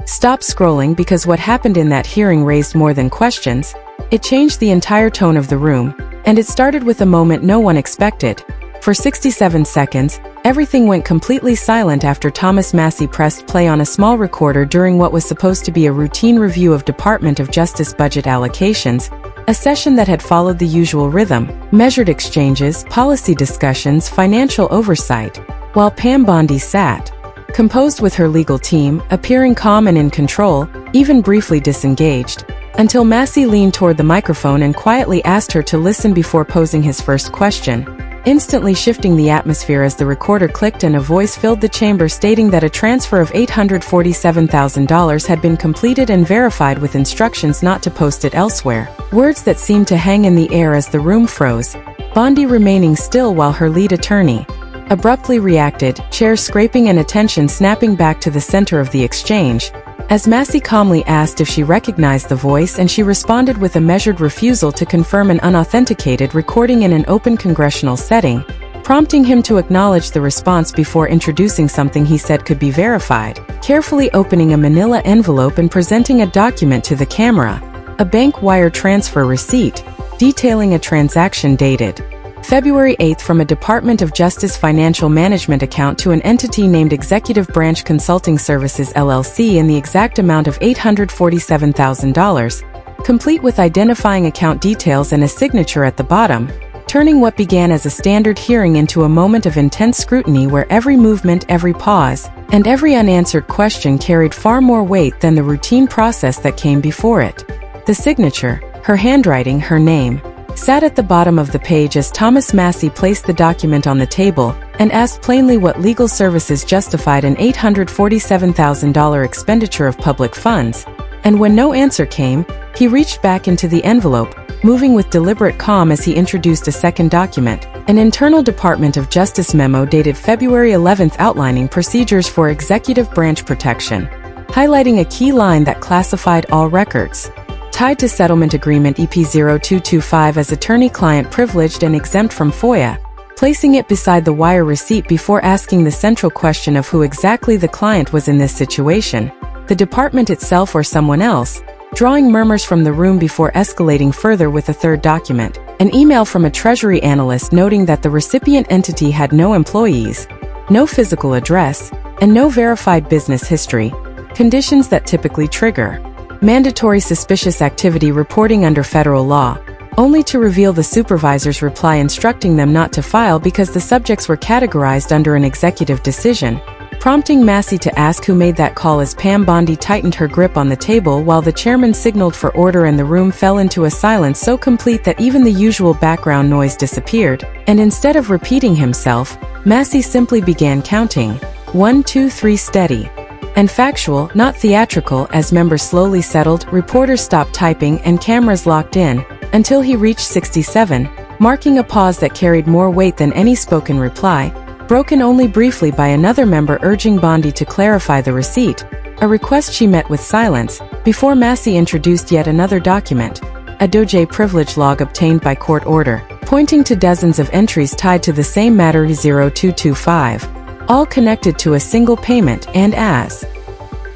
Stop scrolling because what happened in that hearing raised more than questions. It changed the entire tone of the room, and it started with a moment no one expected. For 67 seconds, everything went completely silent after Thomas Massie pressed play on a small recorder during what was supposed to be a routine review of Department of Justice budget allocations, a session that had followed the usual rhythm: measured exchanges, policy discussions, financial oversight, while Bondi sat, composed with her legal team, appearing calm and in control, even briefly disengaged, until Massie leaned toward the microphone and quietly asked her to listen before posing his first question, instantly shifting the atmosphere as the recorder clicked and a voice filled the chamber stating that a transfer of $847,000 had been completed and verified with instructions not to post it elsewhere. Words that seemed to hang in the air as the room froze, Bondi remaining still while her lead attorney abruptly reacted, chair scraping and attention snapping back to the center of the exchange, as Massie calmly asked if she recognized the voice, and she responded with a measured refusal to confirm an unauthenticated recording in an open congressional setting, prompting him to acknowledge the response before introducing something he said could be verified, carefully opening a manila envelope and presenting a document to the camera, a bank wire transfer receipt, detailing a transaction dated February 8 from a Department of Justice financial management account to an entity named Executive Branch Consulting Services LLC in the exact amount of $847,000, complete with identifying account details and a signature at the bottom, turning what began as a standard hearing into a moment of intense scrutiny where every movement, every pause, and every unanswered question carried far more weight than the routine process that came before it. The signature, her handwriting, her name, sat at the bottom of the page as Thomas Massie placed the document on the table and asked plainly what legal services justified an $847,000 expenditure of public funds, and when no answer came, he reached back into the envelope, moving with deliberate calm as he introduced a second document, an internal Department of Justice memo dated February 11 outlining procedures for executive branch protection, highlighting a key line that classified all records tied to settlement agreement EP0225 as attorney-client privileged and exempt from FOIA, placing it beside the wire receipt before asking the central question of who exactly the client was in this situation, the department itself or someone else, drawing murmurs from the room before escalating further with a third document, an email from a Treasury analyst noting that the recipient entity had no employees, no physical address, and no verified business history, conditions that typically trigger mandatory suspicious activity reporting under federal law, only to reveal the supervisor's reply instructing them not to file because the subjects were categorized under an executive decision, prompting Massie to ask who made that call as Bondi tightened her grip on the table while the chairman signaled for order and the room fell into a silence so complete that even the usual background noise disappeared, and instead of repeating himself, Massie simply began counting, 1, 2, 3 steady, and factual, not theatrical. As members slowly settled, reporters stopped typing, and cameras locked in, until he reached 67, marking a pause that carried more weight than any spoken reply, broken only briefly by another member urging Bondi to clarify the receipt, a request she met with silence, before Massie introduced yet another document, a DOJ privilege log obtained by court order, pointing to dozens of entries tied to the same matter 0225. All connected to a single payment, and as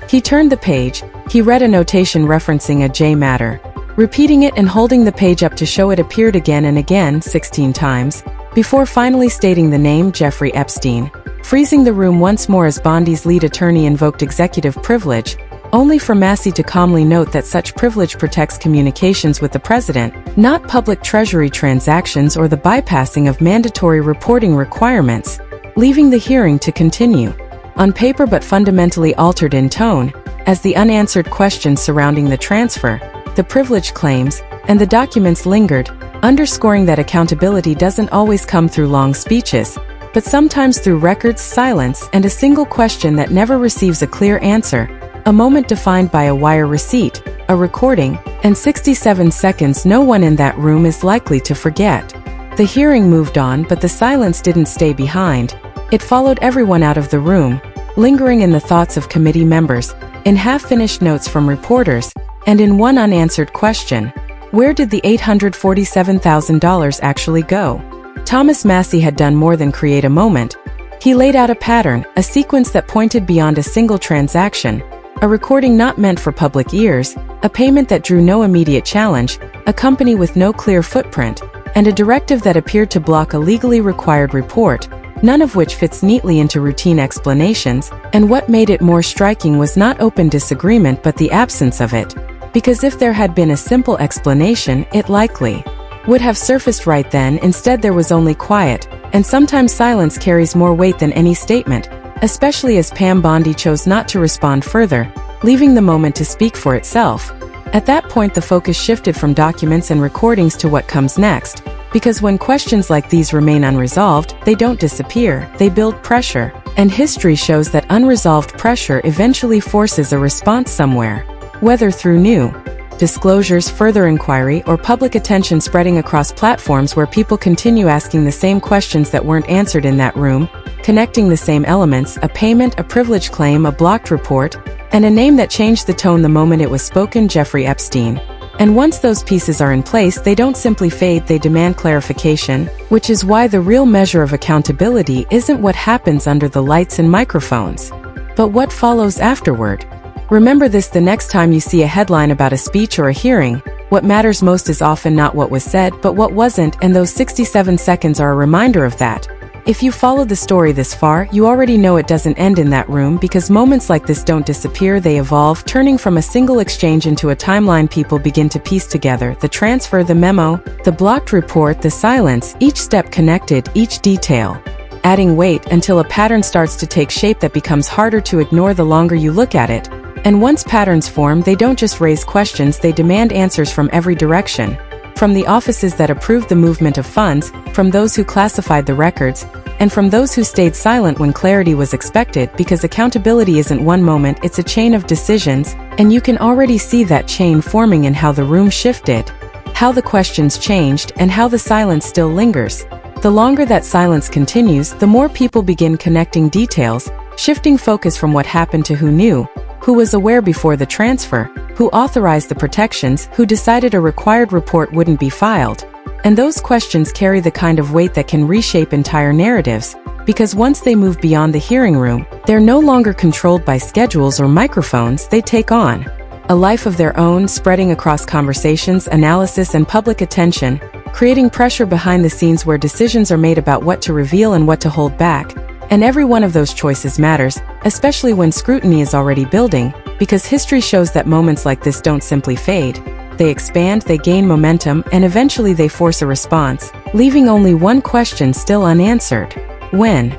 he turned the page, he read a notation referencing a J matter, repeating it and holding the page up to show it appeared again and again 16 times, before finally stating the name Jeffrey Epstein, freezing the room once more as Bondi's lead attorney invoked executive privilege, only for Massie to calmly note that such privilege protects communications with the president, not public treasury transactions or the bypassing of mandatory reporting requirements, leaving the hearing to continue, on paper but fundamentally altered in tone, as the unanswered questions surrounding the transfer, the privilege claims, and the documents lingered, underscoring that accountability doesn't always come through long speeches, but sometimes through records, silence, and a single question that never receives a clear answer, a moment defined by a wire receipt, a recording, and 67 seconds no one in that room is likely to forget. The hearing moved on, but the silence didn't stay behind. It followed everyone out of the room, lingering in the thoughts of committee members, in half-finished notes from reporters, and in one unanswered question: where did the $847,000 actually go? Thomas Massie had done more than create a moment. He laid out a pattern, a sequence that pointed beyond a single transaction, a recording not meant for public ears, a payment that drew no immediate challenge, a company with no clear footprint, and a directive that appeared to block a legally required report, none of which fits neatly into routine explanations. And what made it more striking was not open disagreement but the absence of it. Because if there had been a simple explanation, it likely would have surfaced right then. Instead, there was only quiet, and sometimes silence carries more weight than any statement, especially as Pam Bondi chose not to respond further, leaving the moment to speak for itself. At that point, the focus shifted from documents and recordings to what comes next, because when questions like these remain unresolved, they don't disappear, they build pressure. And history shows that unresolved pressure eventually forces a response somewhere, whether through new disclosures, further inquiry, or public attention spreading across platforms where people continue asking the same questions that weren't answered in that room, connecting the same elements, a payment, a privilege claim, a blocked report, and a name that changed the tone the moment it was spoken: Jeffrey Epstein. And once those pieces are in place, they don't simply fade, they demand clarification, which is why the real measure of accountability isn't what happens under the lights and microphones, but what follows afterward. Remember this the next time you see a headline about a speech or a hearing. What matters most is often not what was said, but what wasn't, and those 67 seconds are a reminder of that. If you followed the story this far, you already know it doesn't end in that room, because moments like this don't disappear, they evolve, turning from a single exchange into a timeline people begin to piece together: the transfer, the memo, the blocked report, the silence, each step connected, each detail adding weight, until a pattern starts to take shape that becomes harder to ignore the longer you look at it. And once patterns form, they don't just raise questions, they demand answers from every direction. From the offices that approved the movement of funds, from those who classified the records, and from those who stayed silent when clarity was expected, because accountability isn't one moment, it's a chain of decisions, and you can already see that chain forming in how the room shifted, how the questions changed, and how the silence still lingers. The longer that silence continues, the more people begin connecting details, shifting focus from what happened to who knew, who was aware before the transfer, who authorized the protections, who decided a required report wouldn't be filed. And those questions carry the kind of weight that can reshape entire narratives, because once they move beyond the hearing room, they're no longer controlled by schedules or microphones, they take on a life of their own, spreading across conversations, analysis, and public attention, creating pressure behind the scenes where decisions are made about what to reveal and what to hold back. And every one of those choices matters, especially when scrutiny is already building, because history shows that moments like this don't simply fade. They expand, they gain momentum, and eventually they force a response, leaving only one question still unanswered: when?